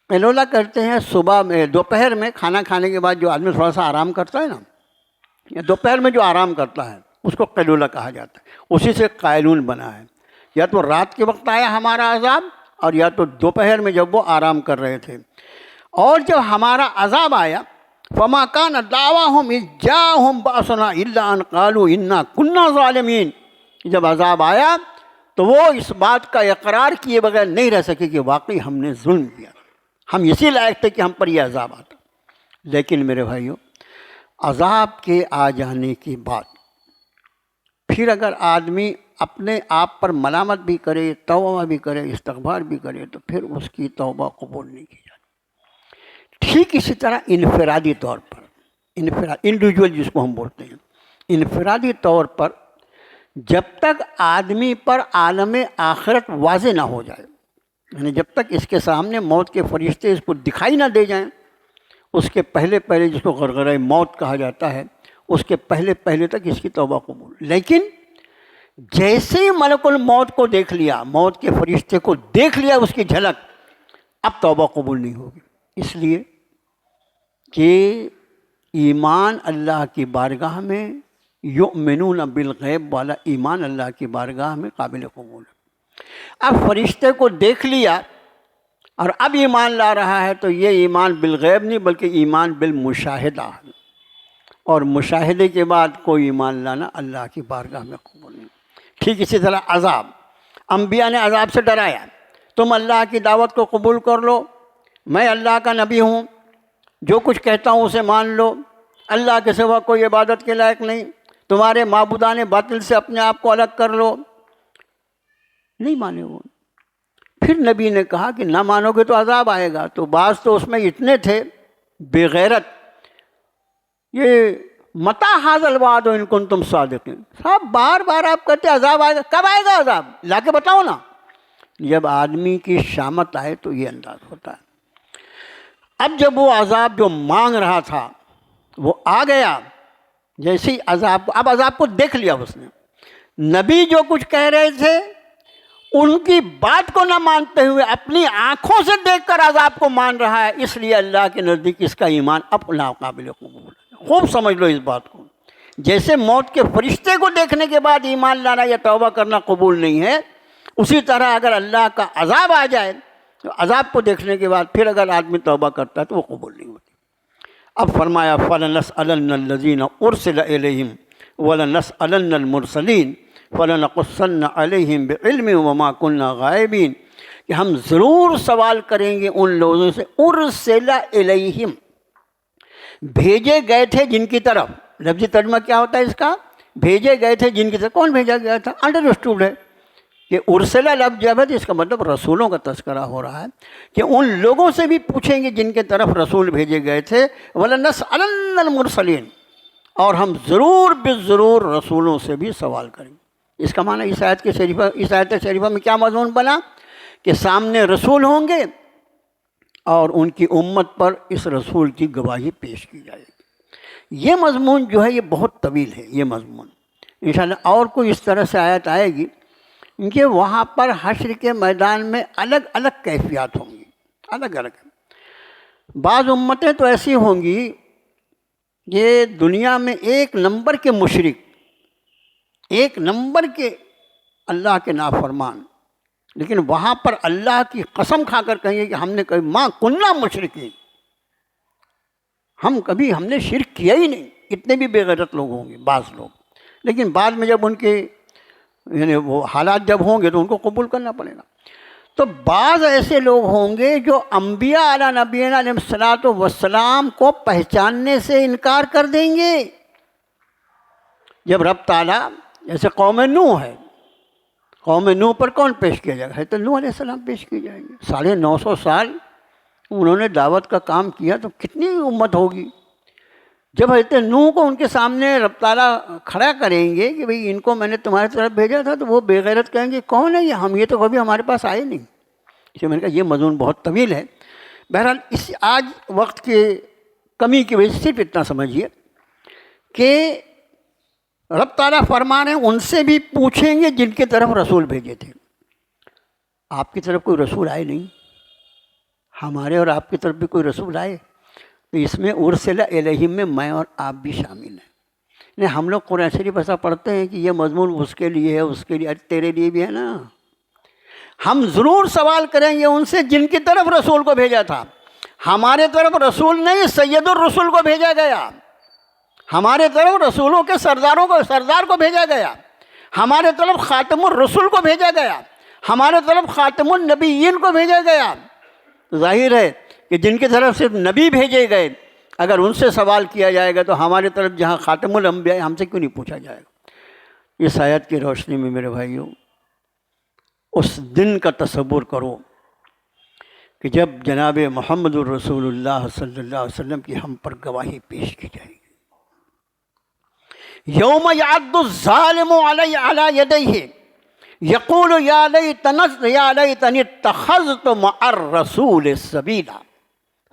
قیلولہ کرتے ہیں صبح میں، دوپہر میں کھانا کھانے کے بعد جو آدمی تھوڑا سا آرام کرتا ہے نا، یا دوپہر میں جو آرام کرتا ہے اس کو قیلولہ کہا جاتا ہے، اسی سے قائلون بنا ہے۔ یا تو رات کے وقت آیا ہمارا عذاب، اور یا تو دوپہر میں جب وہ آرام کر رہے تھے۔ اور جب ہمارا عذاب آیا فما کان دعواہم اذ جاءہم بأسنا الا ان قالوا انا کنا ظالمین، جب عذاب آیا تو وہ اس بات کا اقرار کیے بغیر نہیں رہ سکے کہ واقعی ہم نے ظلم کیا، ہم اسی لائق تھے کہ ہم پر یہ عذاب آتا۔ لیکن میرے بھائیوں، عذاب کے آ جانے کے بعد پھر اگر آدمی اپنے آپ پر ملامت بھی کرے، توبہ بھی کرے، استغفار بھی کرے، تو پھر اس کی توبہ قبول نہیں کی جاتی۔ ٹھیک اسی طرح انفرادی طور پر، انڈیویجول جس کو ہم بولتے ہیں، انفرادی طور پر جب تک آدمی پر عالم آخرت واضح نہ ہو جائے، یعنی جب تک اس کے سامنے موت کے فرشتے اس کو دکھائی نہ دے جائیں، اس کے پہلے پہلے، جس کو غرغرہ موت کہا جاتا ہے، اس کے پہلے پہلے تک اس کی توبہ قبول۔ لیکن جیسے ہی ملک الموت کو دیکھ لیا، موت کے فرشتے کو دیکھ لیا، اس کی جھلک، اب توبہ قبول نہیں ہوگی۔ اس لیے کہ ایمان اللہ کی بارگاہ میں، یؤمنون بالغیب والا ایمان اللہ کی بارگاہ میں قابل قبول ہے۔ اب فرشتے کو دیکھ لیا اور اب ایمان لا رہا ہے، تو یہ ایمان بالغیب نہیں بلکہ ایمان بالمشاہدہ ہے، اور مشاہدے کے بعد کوئی ایمان لانا اللہ کی بارگاہ میں قبول نہیں۔ ٹھیک اسی طرح عذاب، انبیاء نے عذاب سے ڈرایا، تم اللہ کی دعوت کو قبول کر لو، میں اللہ کا نبی ہوں، جو کچھ کہتا ہوں اسے مان لو، اللہ کے سوا کوئی عبادت کے لائق نہیں، تمہارے معبودان باطل سے اپنے آپ کو الگ کر لو۔ نہیں مانے وہ۔ پھر نبی نے کہا کہ نہ مانو گے تو عذاب آئے گا۔ تو بعض تو اس میں اتنے تھے بے غیرت، یہ متی ھذا الوعد ان کنتم صادقین، صاحب بار بار آپ کہتے عذاب آئے گا، کب آئے گا عذاب؟ لا کے بتاؤ نا۔ جب آدمی کی شامت آئے تو یہ انداز ہوتا ہے۔ اب جب وہ عذاب جو مانگ رہا تھا وہ آ گیا، جیسے ہی عذاب، اب عذاب کو دیکھ لیا اس نے، نبی جو کچھ کہہ رہے تھے ان کی بات کو نہ مانتے ہوئے اپنی آنکھوں سے دیکھ کر عذاب کو مان رہا ہے، اس لیے اللہ کے نزدیک اس کا ایمان اب ناقابل قبول ہے۔ خوب سمجھ لو اس بات کو۔ جیسے موت کے فرشتے کو دیکھنے کے بعد ایمان لانا یا توبہ کرنا قبول نہیں ہے، اسی طرح اگر اللہ کا عذاب آ جائے تو عذاب کو دیکھنے کے بعد پھر اگر آدمی توبہ کرتا ہے تو وہ قبول نہیں ہوتی۔ اب فرمایا فَلَنَسْأَلَنَّ الَّذِينَ أُرْسِلَ إِلَيْهِمْ وَلَنَسْأَلَنَّ الْمُرْسَلِينَ فَلَنَقُصَّنَّ عَلَيْهِمْ بِعِلْمٍ وَمَا كُنَّا غَائِبِينَ، کہ ہم ضرور سوال کریں گے ان لوگوں سے، اُرْسِلَ إِلَيْهِمْ، بھیجے گئے تھے جن کی طرف۔ لفظی ترجمہ کیا ہوتا ہے اس کا؟ بھیجے گئے تھے جن کی طرف۔ کون بھیجا گیا تھا؟ انڈرسٹوڈ ہے کہ ارسلہ لفظ جب ہے تو اس کا مطلب رسولوں کا تذکرہ ہو رہا ہے، کہ ان لوگوں سے بھی پوچھیں گے جن کے طرف رسول بھیجے گئے تھے، وَلَنَسْأَلَنَّ الْمُرْسَلِينَ، اور ہم ضرور بالضرور رسولوں سے بھی سوال کریں گے۔ اس کا معنی اس آیت شریفہ میں کیا مضمون بنا؟ کہ سامنے رسول ہوں گے اور ان کی امت پر اس رسول کی گواہی پیش کی جائے گی۔ یہ مضمون جو ہے یہ بہت طویل ہے، یہ مضمون انشاءاللہ اور کوئی اس طرح سے آیت آئے گی کہ وہاں پر حشر کے میدان میں الگ الگ کیفیات ہوں گی، الگ الگ۔ بعض امتیں تو ایسی ہوں گی یہ دنیا میں ایک نمبر کے مشرک، ایک نمبر کے اللہ کے نافرمان، لیکن وہاں پر اللہ کی قسم کھا کر کہیں گے کہ ہم نے کبھی ما کننا مشرکین، ہم نے شرک کیا ہی نہیں۔ اتنے بھی بے غیرت لوگ ہوں گے بعض لوگ، لیکن بعد میں جب ان کے یعنی وہ حالات جب ہوں گے تو ان کو قبول کرنا پڑے گا۔ تو بعض ایسے لوگ ہوں گے جو انبیاء علیہ نبینا علیہ الصلوۃ والسلام کو پہچاننے سے انکار کر دیں گے۔ جب رب تعالیٰ، جیسے قوم نوح ہے، قوم نوح پر کون پیش کیا جائے گا؟ حضرت نوح علیہ السلام پیش کیے جائیں گے۔ 950 سال انہوں نے دعوت کا کام کیا، تو کتنی امت ہوگی؟ جب حضرت نوح کو ان کے سامنے رب تعالیٰ کھڑا کریں گے کہ بھئی ان کو میں نے تمہاری طرف بھیجا تھا، تو وہ بے غیرت کہیں گے کون ہے یہ؟ یہ تو کبھی ہمارے پاس آئے نہیں۔ اس لیے میں نے کہا یہ مضمون بہت طویل ہے۔ بہرحال اس آج وقت کے کمی کی وجہ سے صرف اتنا سمجھیے کہ رب تعالیٰ فرما رہے ہیں ان سے بھی پوچھیں گے جن کی طرف رسول بھیجے تھے۔ آپ کی طرف کوئی رسول آئے نہیں، ہمارے اور آپ کی طرف بھی کوئی رسول آئے، تو اس میں ارسل الیہم میں میں اور آپ بھی شامل ہیں۔ ہم لوگ قرآن شریف ایسا پڑھتے ہیں کہ یہ مضمون اس کے لیے ہے، اس کے لیے، تیرے لیے بھی ہے نا۔ ہم ضرور سوال کریں گے ان سے جن کی طرف رسول کو بھیجا تھا۔ ہمارے طرف رسول نہیں، سید الرسول کو بھیجا گیا۔ ہمارے طرف رسولوں کے سردار کو بھیجا گیا۔ ہمارے طرف خاتم الرسول کو بھیجا گیا۔ ہمارے طرف خاتم النبیین کو بھیجا گیا۔ ظاہر ہے کہ جن کی طرف صرف نبی بھیجے گئے، اگر ان سے سوال کیا جائے گا تو ہمارے طرف جہاں خاتم الانبیاء ہم سے کیوں نہیں پوچھا جائے گا؟ اس آیت کی روشنی میں میرے بھائیوں اس دن کا تصور کرو کہ جب جناب محمد الرسول اللہ صلی اللہ علیہ وسلم کی ہم پر گواہی پیش کی جائے گی. یوم یعض الظالم علی یدیہ یقول یا لیتنی اتخذت مع الرسول سبیلا.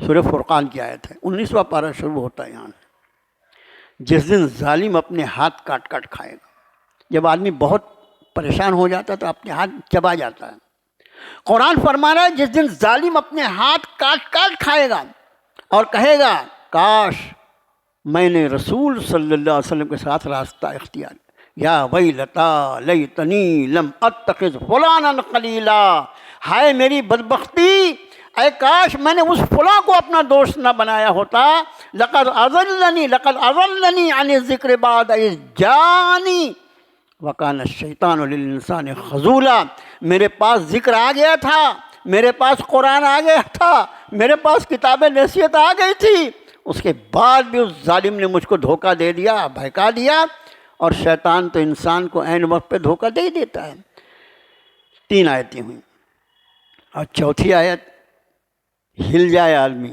سورہ فرقان کی آیت ہے، 19واں پارہ شروع ہوتا ہے یہاں. جس دن ظالم اپنے ہاتھ کاٹ کاٹ کھائے گا. جب آدمی بہت پریشان ہو جاتا ہے تو اپنے ہاتھ چبا جاتا ہے. قرآن فرما رہا ہے جس دن ظالم اپنے ہاتھ کاٹ کاٹ کھائے گا اور کہے گا کاش میں نے رسول صلی اللہ علیہ وسلم کے ساتھ راستہ اختیار کیا. یا ویلتا لیتنی لم اتخذ فلانا خلیلا. ہائے میری بدبختی، اے کاش میں نے اس فلاں کو اپنا دوست نہ بنایا ہوتا. لقد اضلنی عن الذکر بعد اذ جاءنی وکان الشیطان للانسان خذولا. میرے پاس ذکر آ گیا تھا، میرے پاس قرآن آ گیا تھا، میرے پاس کتاب نصیحت آ گئی تھی، اس کے بعد بھی اس ظالم نے مجھ کو دھوکہ دے دیا، بہکا دیا. اور شیطان تو انسان کو عین وقت پہ دھوکہ دے ہی دیتا ہے. 3 آیتیں ہوئیں اور چوتھی آیت ہل جائے آدمی.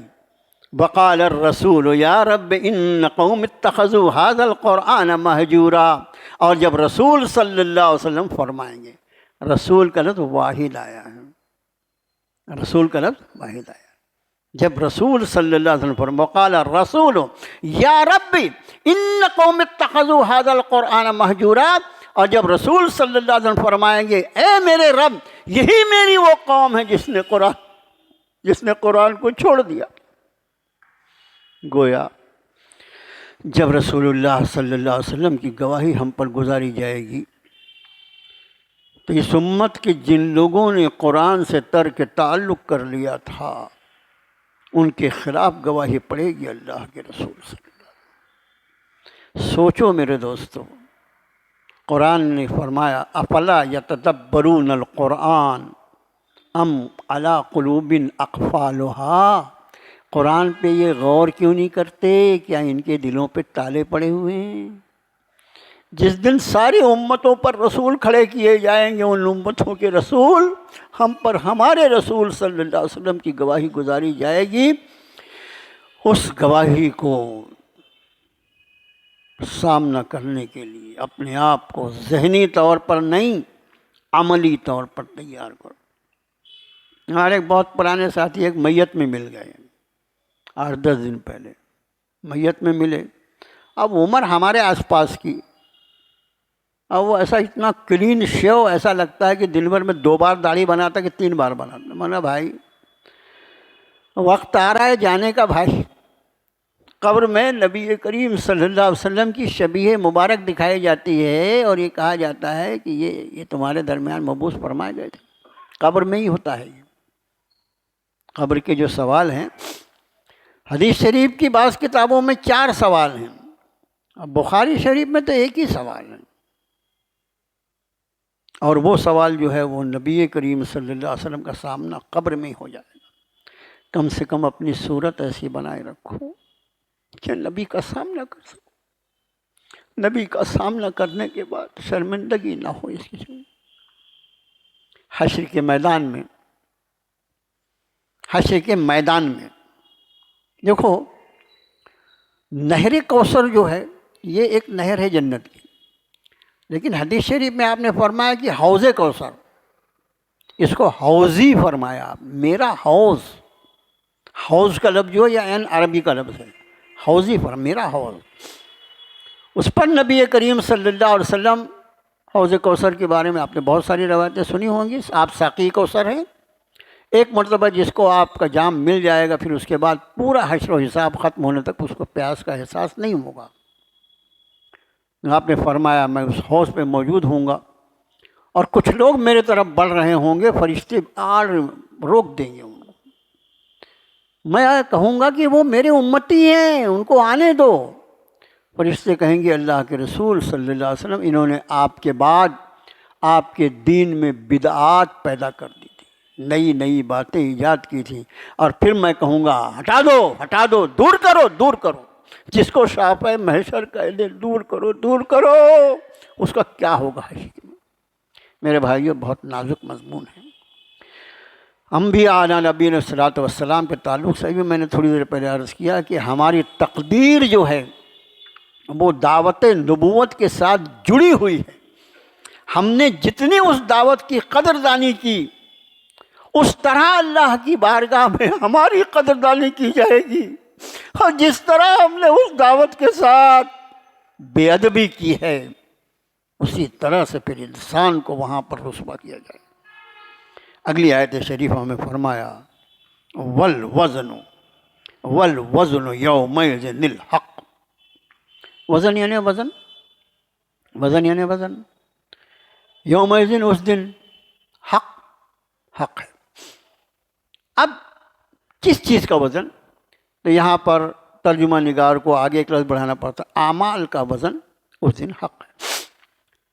وقال الرسول یا رب ان قوم اتخذوا هذا القرآن مہجورا. اور جب رسول صلی اللہ علیہ وسلم فرمائیں گے، رسول کا لفظ واحد آیا ہے، رسول کا لفظ واحد آیا. جب رسول صلی اللہ علیہ وسلم فرمائیں وقال الرسول یا رب ان قوم اتخذوا هذا القرآن مہجورا. اور جب رسول صلی اللہ علیہ وسلم فرمائیں گے اے میرے رب یہی میری وہ قوم ہے جس نے قرآن کو چھوڑ دیا. گویا جب رسول اللہ صلی اللہ علیہ وسلم کی گواہی ہم پر گزاری جائے گی تو اس امت کے جن لوگوں نے قرآن سے ترک تعلق کر لیا تھا ان کے خلاف گواہی پڑے گی اللہ کے رسول صلی اللہ علیہ وسلم. سوچو میرے دوستو، قرآن نے فرمایا افلا یتدبرون القرآن ام علی قلوب اقفالها. قرآن پہ یہ غور کیوں نہیں کرتے؟ کیا ان کے دلوں پہ تالے پڑے ہوئے ہیں؟ جس دن ساری امتوں پر رسول کھڑے کیے جائیں گے، ان امتوں کے رسول ہم پر ہمارے رسول صلی اللہ علیہ وسلم کی گواہی گزاری جائے گی. اس گواہی کو سامنا کرنے کے لیے اپنے آپ کو ذہنی طور پر نہیں عملی طور پر تیار کرو. ہمارے ایک بہت پرانے ساتھی ایک میت میں مل گئے 8-10 دن پہلے. میت میں ملے، اب عمر ہمارے آس پاس کی، اب وہ ایسا اتنا کلین شیو، ایسا لگتا ہے کہ دن بھر میں 2 بار داڑھی بناتا کہ 3 بار بناتا. میں نے بھائی وقت آ رہا ہے جانے کا بھائی. قبر میں نبی کریم صلی اللہ علیہ وسلم کی شبیہ مبارک دکھائی جاتی ہے اور یہ کہا جاتا ہے کہ یہ تمہارے درمیان مبعوث فرمائے گئے تھے. قبر میں ہی ہوتا ہے یہ. قبر کے جو سوال ہیں، حدیث شریف کی بعض کتابوں میں 4 سوال ہیں، اب بخاری شریف میں تو ایک ہی سوال ہے. اور وہ سوال جو ہے وہ نبی کریم صلی اللہ علیہ وسلم کا سامنا قبر میں ہی ہو جائے گا. کم سے کم اپنی صورت ایسی بنائے رکھو کہ نبی کا سامنا کر سکو. نبی کا سامنا کرنے کے بعد شرمندگی نہ ہو اس کی. حشر کے میدان میں دیکھو، نہر کوثر جو ہے یہ ایک نہر ہے جنت کی، لیکن حدیث شریف میں آپ نے فرمایا کہ حوض کوثر، اس کو حوضی فرمایا. میرا حوض، حوض کا لفظ جو ہے یا عین عربی کا لفظ ہے، حوضی فرمایا میرا حوض. اس پر نبی کریم صلی اللہ علیہ وسلم حوض کوثر کے بارے میں آپ نے بہت ساری روایتیں سنی ہوں گی. آپ ساقی کوثر ہیں. ایک مرتبہ جس کو آپ کا جام مل جائے گا پھر اس کے بعد پورا حشر و حساب ختم ہونے تک اس کو پیاس کا احساس نہیں ہوگا. آپ نے فرمایا میں اس حوض پہ موجود ہوں گا اور کچھ لوگ میرے طرف بڑھ رہے ہوں گے، فرشتے روک دیں گے ان کو. میں کہوں گا کہ وہ میرے امتی ہیں، ان کو آنے دو. فرشتے کہیں گے اللہ کے رسول صلی اللہ علیہ وسلم انہوں نے آپ کے بعد آپ کے دین میں بدعات پیدا کر دی تھی، نئی نئی باتیں ایجاد کی تھیں، اور پھر میں کہوں گا ہٹا دو، دور کرو. جس کو شافع محشر کہہ دے دور کرو دور کرو، اس کا کیا ہوگا حشر میں؟ میرے بھائیوں، بہت نازک مضمون ہے۔ انبیاء علیہ نبی صلاۃ والسلام کے تعلق سے بھی میں نے تھوڑی دیر پہلے عرض کیا کہ ہماری تقدیر جو ہے وہ دعوت نبوت کے ساتھ جڑی ہوئی ہے۔ ہم نے جتنی اس دعوت کی قدردانی کی، اس طرح اللہ کی بارگاہ میں ہماری قدردانی کی جائے گی، اور جس طرح ہم نے اس دعوت کے ساتھ بے ادبی کی ہے، اسی طرح سے پھر انسان کو وہاں پر رسوا کیا جائے۔ اگلی آیت شریفہ میں فرمایا والوزن یومئذ الحق۔ وزن یعنی وزن، وزن یعنی وزن، یومئذ اس دن حق ہے۔ اب کس چیز کا وزن؟ تو یہاں پر ترجمہ نگار کو آگے ایک لفظ بڑھانا پڑتا، اعمال کا وزن اس دن حق ہے۔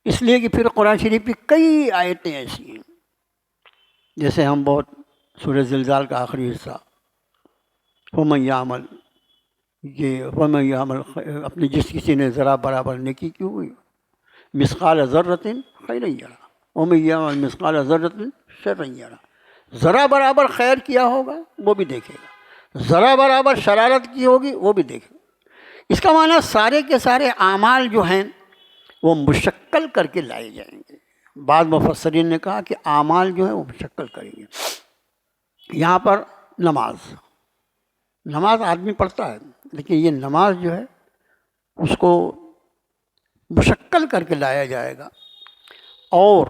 اس لیے کہ پھر قرآن شریف کی کئی آیتیں ایسی ہیں، جیسے ہم بہت سورہ زلزال کا آخری حصہ، وَمَن يَعْمَلْ، یہ وَمَن يَعْمَلْ، اپنی جس کسی نے ذرا برابر نیکی کی ہوئی، مثقال ذرۃ خیرا یرا وَمَن يَعْمَلْ مثقال ذرۃ شرا یرا، ذرا برابر خیر کیا ہوگا وہ بھی دیکھے گا، ذرا برابر شرارت کی ہوگی وہ بھی دیکھے گا۔ اس کا معنی سارے کے سارے اعمال جو ہیں وہ مشکل کر کے لائے جائیں گے۔ بعض مفسرین نے کہا کہ اعمال جو ہیں وہ مشکل کریں گے۔ یہاں پر نماز آدمی پڑھتا ہے، لیکن یہ نماز جو ہے اس کو مشکل کر کے لایا جائے گا۔ اور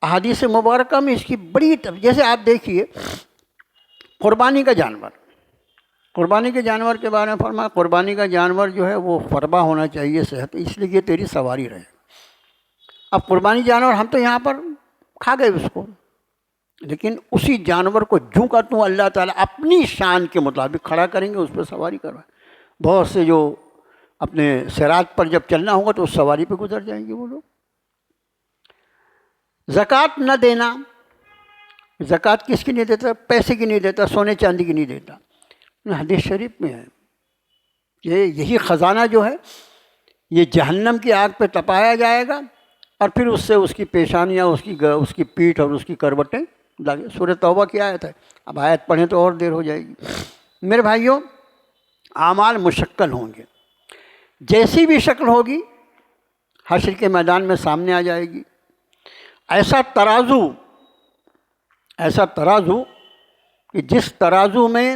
احادیث مبارکہ میں اس کی بڑی جیسے آپ دیکھیے قربانی کا جانور، قربانی کے جانور کے بارے میں فرمایا قربانی کا جانور جو ہے وہ فربا ہونا چاہیے، صحت، اس لیے کہ تیری سواری رہے۔ اب قربانی جانور ہم تو یہاں پر کھا گئے اس کو، لیکن اسی جانور کو جوں کا توں اللہ تعالیٰ اپنی شان کے مطابق کھڑا کریں گے، اس پہ سواری کروائیں۔ بہت سے جو اپنے صراط پر جب چلنا ہوگا تو اس سواری پہ گزر جائیں گے وہ لوگ۔ زکوٰۃ نہ دینا، زکوٰۃ کس کی نہیں دیتا؟ پیسے کی نہیں دیتا، سونے چاندی کی نہیں دیتا۔ حدیث شریف میں ہے کہ یہی خزانہ جو ہے یہ جہنم کی آگ پہ تپایا جائے گا، اور پھر اس سے اس کی پیشانیاں، اس کی پیٹھ اور اس کی کروٹیں لگے۔ سورہ توبہ کی آیت ہے، اب آیت پڑھیں تو اور دیر ہو جائے گی۔ میرے بھائیوں، اعمال مشکل ہوں گے، جیسی بھی شکل ہوگی حشر کے میدان میں سامنے آ جائے گی۔ ایسا ترازو کہ جس ترازو میں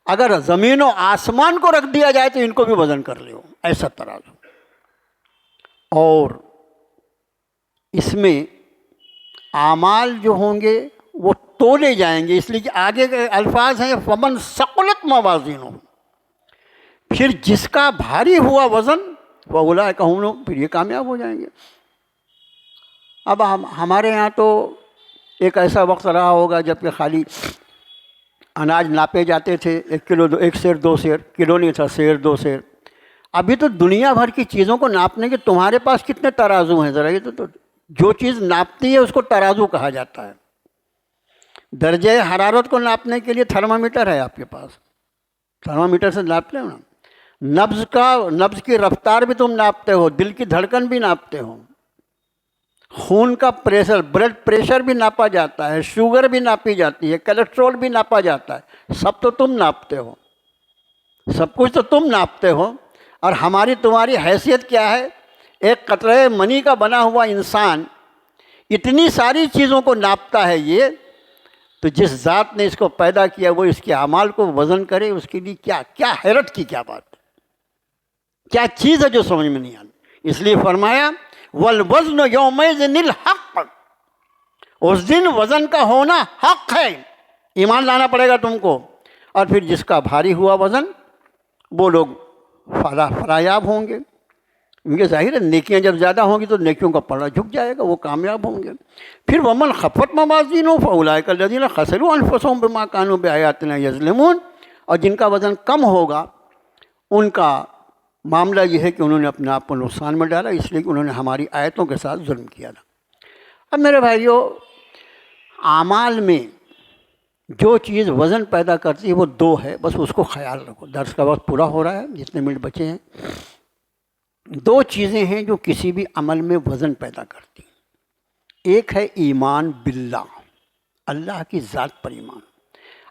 اگر زمین و آسمان کو رکھ دیا جائے تو ان کو بھی وزن کر لے، ایسا ترازو۔ اور اس میں اعمال جو ہوں گے وہ تولے جائیں گے، اس لیے کہ آگے کے الفاظ ہیں فمن ثقلت موازینہ، پھر جس کا بھاری ہوا وزن فاولئک هم المفلحون، پھر یہ کامیاب ہو جائیں گے۔ اب ہمارے یہاں تو ایک ایسا وقت رہا ہوگا جب کہ خالی اناج ناپے جاتے تھے، 1 کلو 1 سیر 2 سیر، کلو نہیں تھا، سیر 2 سیر۔ ابھی تو دنیا بھر کی چیزوں کو ناپنے کے تمہارے پاس کتنے ترازو ہیں؟ ذرا یہ تو جو چیز ناپتی ہے اس کو ترازو کہا جاتا ہے۔ درجہ حرارت کو ناپنے کے لیے تھرمامیٹر ہے آپ کے پاس، تھرمامیٹر سے ناپتے ہو نا۔ نبض کی رفتار بھی تم ناپتے ہو، دل کی دھڑکن بھی ناپتے ہو، خون کا پریشر، بلڈ پریشر بھی ناپا جاتا ہے، شوگر بھی ناپی جاتی ہے، کولیسٹرول بھی ناپا جاتا ہے، سب تو تم ناپتے ہو، سب کچھ تو تم ناپتے ہو۔ اور ہماری تمہاری حیثیت کیا ہے؟ ایک قطرہ منی کا بنا ہوا انسان اتنی ساری چیزوں کو ناپتا ہے۔ یہ تو جس ذات نے اس کو پیدا کیا وہ اس کے اعمال کو وزن کرے، اس کے لیے کیا حیرت کی کیا بات ہے، کیا چیز ہے جو سمجھ میں نہیں آتی۔ اس لیے فرمایا والوزن یومئذ الحق، اس دن وزن کا ہونا حق ہے، ایمان لانا پڑے گا تم کو۔ اور پھر جس کا بھاری ہوا وزن وہ لوگ فلاح ہوں گے، کیونکہ ظاہر ہے نیکیاں جب زیادہ ہوں گی تو نیکیوں کا پلڑا جھک جائے گا، وہ کامیاب ہوں گے۔ پھر ومن خفت موازینہ فاولئک الذین خسروا انفسهم بما كانوا بآیاتنا یظلمون، اور جن کا وزن کم ہوگا ان کا معاملہ یہ ہے کہ انہوں نے اپنے آپ کو نقصان میں ڈالا، اس لیے کہ انہوں نے ہماری آیتوں کے ساتھ ظلم کیا تھا۔ اب میرے بھائیوں، اعمال میں جو چیز وزن پیدا کرتی ہے وہ دو ہے، بس اس کو خیال رکھو۔ درس کا وقت پورا ہو رہا ہے، جتنے منٹ بچے ہیں۔ دو چیزیں ہیں جو کسی بھی عمل میں وزن پیدا کرتی ہیں۔ ایک ہے ایمان باللہ، اللہ کی ذات پر ایمان۔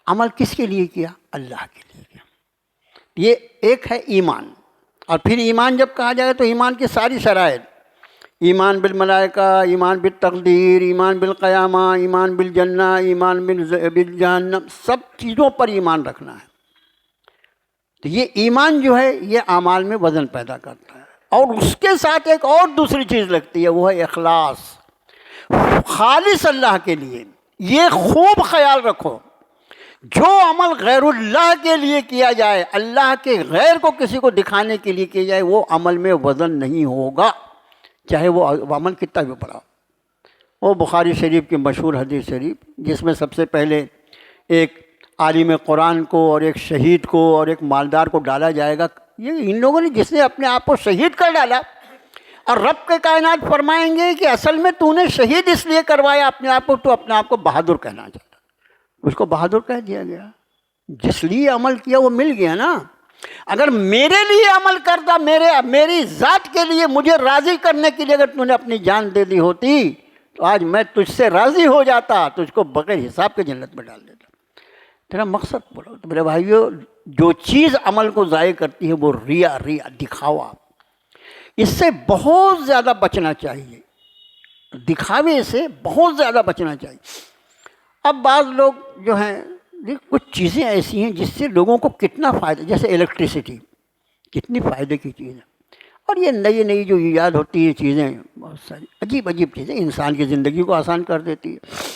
عمل کس کے لیے کیا؟ اللہ کے لیے کیا۔ یہ ایک ہے ایمان۔ اور پھر ایمان جب کہا جائے تو ایمان کی ساری شرائط، ایمان بالملائکہ، ایمان بالتقدیر، ایمان بالقیامہ، ایمان بالجنہ، ایمان بالجہنم، سب چیزوں پر ایمان رکھنا ہے۔ تو یہ ایمان جو ہے یہ اعمال میں وزن پیدا کرتا ہے۔ اور اس کے ساتھ ایک اور دوسری چیز لگتی ہے، وہ ہے اخلاص، خالص اللہ کے لیے۔ یہ خوب خیال رکھو، جو عمل غیر اللہ کے لیے کیا جائے، اللہ کے غیر کو کسی کو دکھانے کے لیے کیا جائے، وہ عمل میں وزن نہیں ہوگا، چاہے وہ عمل کتنا بھی بڑا ہو۔ وہ بخاری شریف کی مشہور حدیث شریف، جس میں سب سے پہلے ایک عالم قرآن کو اور ایک شہید کو اور ایک مالدار کو ڈالا جائے گا۔ یہ ان لوگوں نے جس نے اپنے آپ کو شہید کر ڈالا، اور رب کے کائنات فرمائیں گے کہ اصل میں تو نے شہید اس لیے کروایا اپنے آپ کو، تو اپنے آپ کو بہادر کہنا چاہتا، اس کو بہادر کہہ دیا گیا۔ جس لیے عمل کیا وہ مل گیا نا۔ اگر میرے لیے عمل کرتا، میری ذات کے لیے، مجھے راضی کرنے کے لیے اگر تو نے اپنی جان دے دی ہوتی تو آج میں تجھ سے راضی ہو جاتا، تجھ کو بغیر حساب کے جنت میں ڈال دیتا۔ تیرا مقصد بولو۔ تو میرے بھائیو، جو چیز عمل کو ضائع کرتی ہے وہ ریا، دکھاوا، اس سے بہت زیادہ بچنا چاہیے، دکھاوے سے بہت زیادہ بچنا چاہیے۔ اب بعض لوگ جو ہیں، کچھ چیزیں ایسی ہیں جس سے لوگوں کو کتنا فائدہ، جیسے الیکٹریسٹی کتنی فائدے کی چیز ہے، اور یہ نئی جو ایجاد ہوتی ہے چیزیں، بہت ساری عجیب چیزیں انسان کی زندگی کو آسان کر دیتی ہے۔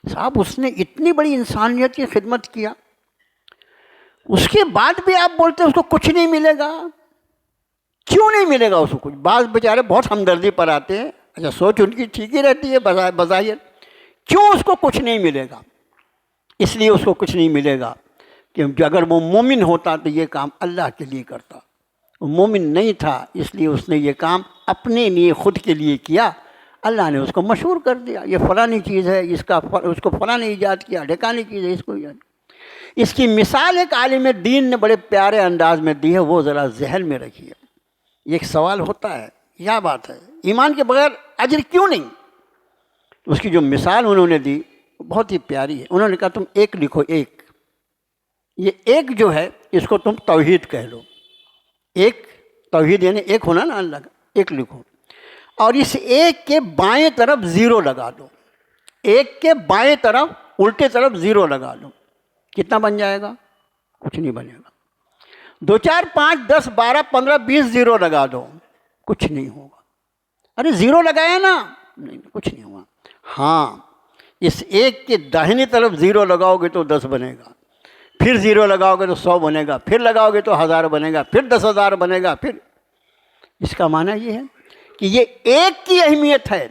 صاحب اس نے اتنی بڑی انسانیت کی خدمت کیا، اس کے بعد بھی آپ بولتے ہیں اس کو کچھ نہیں ملے گا۔ کیوں نہیں ملے گا اس کو کچھ؟ بعض بیچارے بہت ہمدردی پر آتے ہیں، اچھا سوچ ان کی ٹھیک ہی رہتی ہے بظاہر، کیوں اس کو کچھ نہیں ملے گا؟ اس لیے اس کو کچھ نہیں ملے گا کہ اگر وہ مومن ہوتا تو یہ کام اللہ کے لیے کرتا، وہ مومن نہیں تھا، اس لیے اس نے یہ کام اپنے لیے، خود کے لیے کیا۔ اللہ نے اس کو مشہور کر دیا، یہ فلانی چیز ہے، اس کو فلاں نے ایجاد کیا، ڈھکانی چیز ہے، اس کو ایجاد۔ اس کی مثال ایک عالم دین نے بڑے پیارے انداز میں دی ہے، وہ ذرا ذہن میں رکھیے۔ ایک سوال ہوتا ہے، کیا بات ہے، ایمان کے بغیر اجر کیوں نہیں؟ اس کی جو مثال انہوں نے دی بہت ہی پیاری ہے۔ انہوں نے کہا تم ایک لکھو، ایک، یہ ایک جو ہے اس کو تم توحید کہہ لو۔ ایک توحید یعنی ایک ہونا نا اللہ کا، ایک لکھو، اور اس ایک کے بائیں طرف زیرو لگا دو، ایک کے بائیں طرف الٹے طرف زیرو لگا دو، کتنا بن جائے گا؟ کچھ نہیں بنے گا۔ 2 4 5 10 12 15 20 زیرو لگا دو، کچھ نہیں ہوگا۔ ارے زیرو لگایا نا، نہیں کچھ نہیں ہوگا۔ ہاں، اس ایک کے داہنی طرف زیرو لگاؤ گے تو 10 بنے گا، پھر زیرو لگاؤ گے تو 100 بنے گا، پھر لگاؤ گے تو 1000 بنے گا، پھر 10,000 بنے گا۔ پھر اس کا معنی یہ ہے کہ یہ ایک کی اہمیت ہے،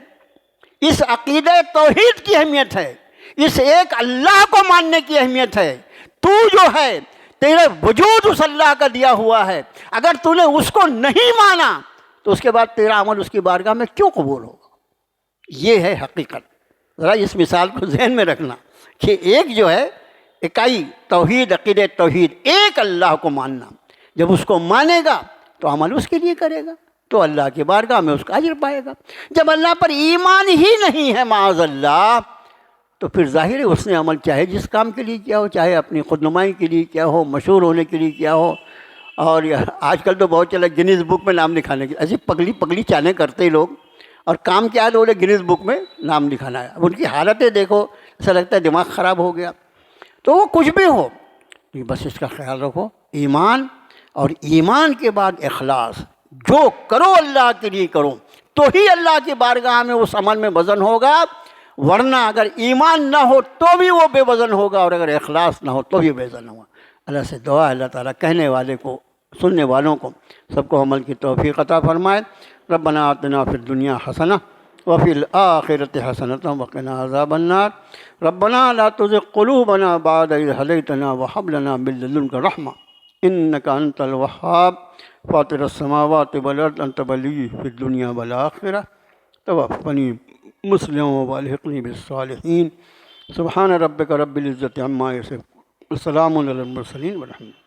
اس عقیدہ توحید کی اہمیت ہے، اس ایک اللہ کو ماننے کی اہمیت ہے۔ تو جو ہے، تیرے وجود اس اللہ کا دیا ہوا ہے، اگر تو نے اس کو نہیں مانا تو اس کے بعد تیرا عمل اس کی بارگاہ میں کیوں قبول ہوگا؟ یہ ہے حقیقت۔ ذرا اس مثال کو ذہن میں رکھنا کہ ایک جو ہے اکائی توحید، عقیدہ توحید، ایک اللہ کو ماننا، جب اس کو مانے گا تو عمل اس کے لیے کرے گا تو اللہ کی بارگاہ میں اس کا اجر پائے گا۔ جب اللہ پر ایمان ہی نہیں ہے معاذ اللہ، تو پھر ظاہر ہے اس نے عمل چاہے جس کام کے لیے کیا ہو، چاہے اپنی خود نمائی کے لیے کیا ہو، مشہور ہونے کے لیے کیا ہو، اور آج کل تو بہت چلا گنیز بک میں نام لکھانے کی، ایسی پگلی چالیں کرتے لوگ، اور کام کیا ہے تو گنیز بک میں نام لکھانا ہے۔ ان کی حالتیں دیکھو، ایسا لگتا ہے دماغ خراب ہو گیا۔ تو وہ کچھ بھی ہو، بس اس کا خیال رکھو، ایمان، اور ایمان کے بعد اخلاص، جو کرو اللہ کے لیے کرو تو ہی اللہ کی بارگاہ میں اس عمل میں وزن ہوگا، ورنہ اگر ایمان نہ ہو تو بھی وہ بے وزن ہوگا، اور اگر اخلاص نہ ہو تو بھی بے وزن ہوگا۔ اللہ سے دعا ہے اللہ تعالیٰ کہنے والے کو، سننے والوں کو، سب کو عمل کی توفیق عطا فرمائے۔ ربنا آتنا فی الدنیا حسنہ وفی الآخرۃ حسنۃ وقنا عذاب النار۔ ربنا لا تزغ قلوبنا بعد إذ هديتنا وهب لنا من لدنك رحمة إنك أنت الوهاب فاطر السماوات والأرض أنت ولي في الدنيا والآخرة توفني مسلما والحقني بالصالحين سبحان ربک رب العزت عما یصفون، السلام علی المرسلین والحمد للہ۔